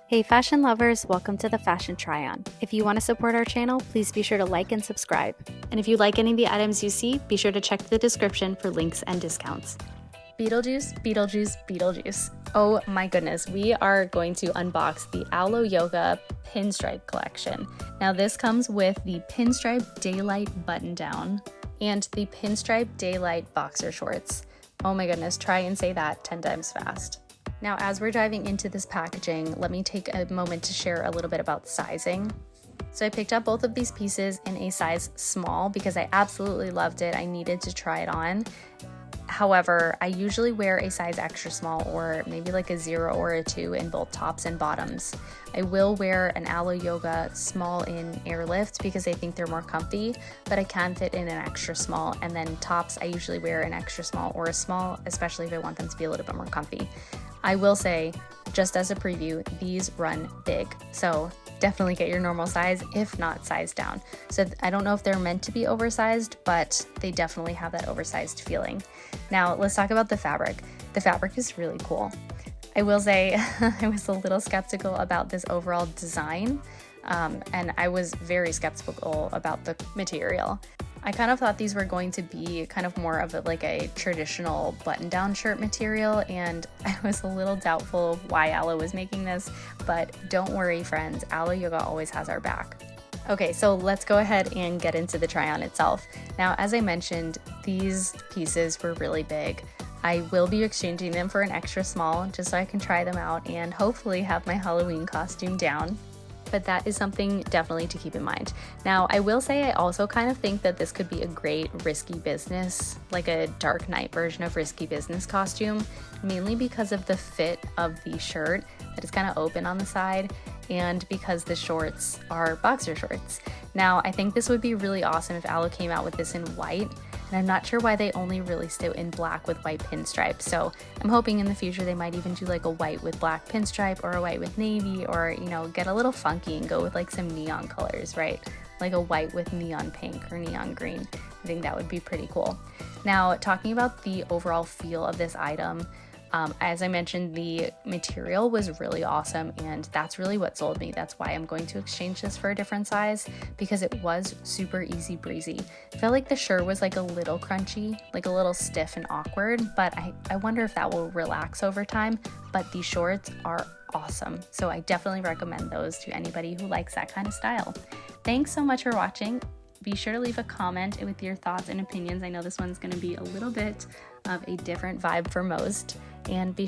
Hey fashion lovers, welcome to the Fashion Try-On. If you want to support our channel, please be sure to like and subscribe. And if you like any of the items you see, be sure to check the description for links and discounts. Beetlejuice, Beetlejuice, Beetlejuice. Oh my goodness, we are going to unbox the Aloe Yoga Pinstripe collection. Now this comes with the Pinstripe Daylight button down and the Pinstripe Daylight boxer shorts. Oh my goodness, try and say that 10 times fast. Now, as we're diving into this packaging, let me take a moment to share a little bit about sizing. So I picked up both of these pieces in a size small because I absolutely loved it. I needed to try it on. However, I usually wear a size extra small or maybe like a 0 or a 2 in both tops and bottoms. I will wear an Aloe Yoga small in Airlift because I think they're more comfy, but I can fit in an extra small, and then tops I usually wear an extra small or a small, especially if I want them to be a little bit more comfy. I will say, just as a preview, these run big, so definitely get your normal size, if not size down. So I don't know if they're meant to be oversized, but they definitely have that oversized feeling. Now let's talk about the fabric. The fabric is really cool. I will say I was a little skeptical about this overall design, and I was very skeptical about the material. I kind of thought these were going to be kind of more of a traditional button-down shirt material, and I was a little doubtful of why Aloe was making this, but don't worry friends, Aloe Yoga always has our back. Okay, so let's go ahead and get into the try-on itself. Now, as I mentioned, these pieces were really big. I will be exchanging them for an extra small just so I can try them out and hopefully have my Halloween costume down. But that is something definitely to keep in mind. Now, I will say I also kind of think that this could be a great risky business, like a Dark Knight version of risky business costume, mainly because of the fit of the shirt that is kind of open on the side and because the shorts are boxer shorts. Now, I think this would be really awesome if Aloe came out with this in white, and I'm not sure why they only released it in black with white pinstripe. So I'm hoping in the future they might even do like a white with black pinstripe or a white with navy, or, you know, get a little funky and go with like some neon colors, right? Like a white with neon pink or neon green. I think that would be pretty cool. Now, talking about the overall feel of this item, as I mentioned, the material was really awesome, and that's really what sold me. That's why I'm going to exchange this for a different size, because it was super easy breezy. I felt like the shirt was like a little crunchy, like a little stiff and awkward, but I wonder if that will relax over time. But the shorts are awesome, so I definitely recommend those to anybody who likes that kind of style. Thanks so much for watching. Be sure to leave a comment with your thoughts and opinions. I know this one's going to be a little bit of a different vibe for most, and be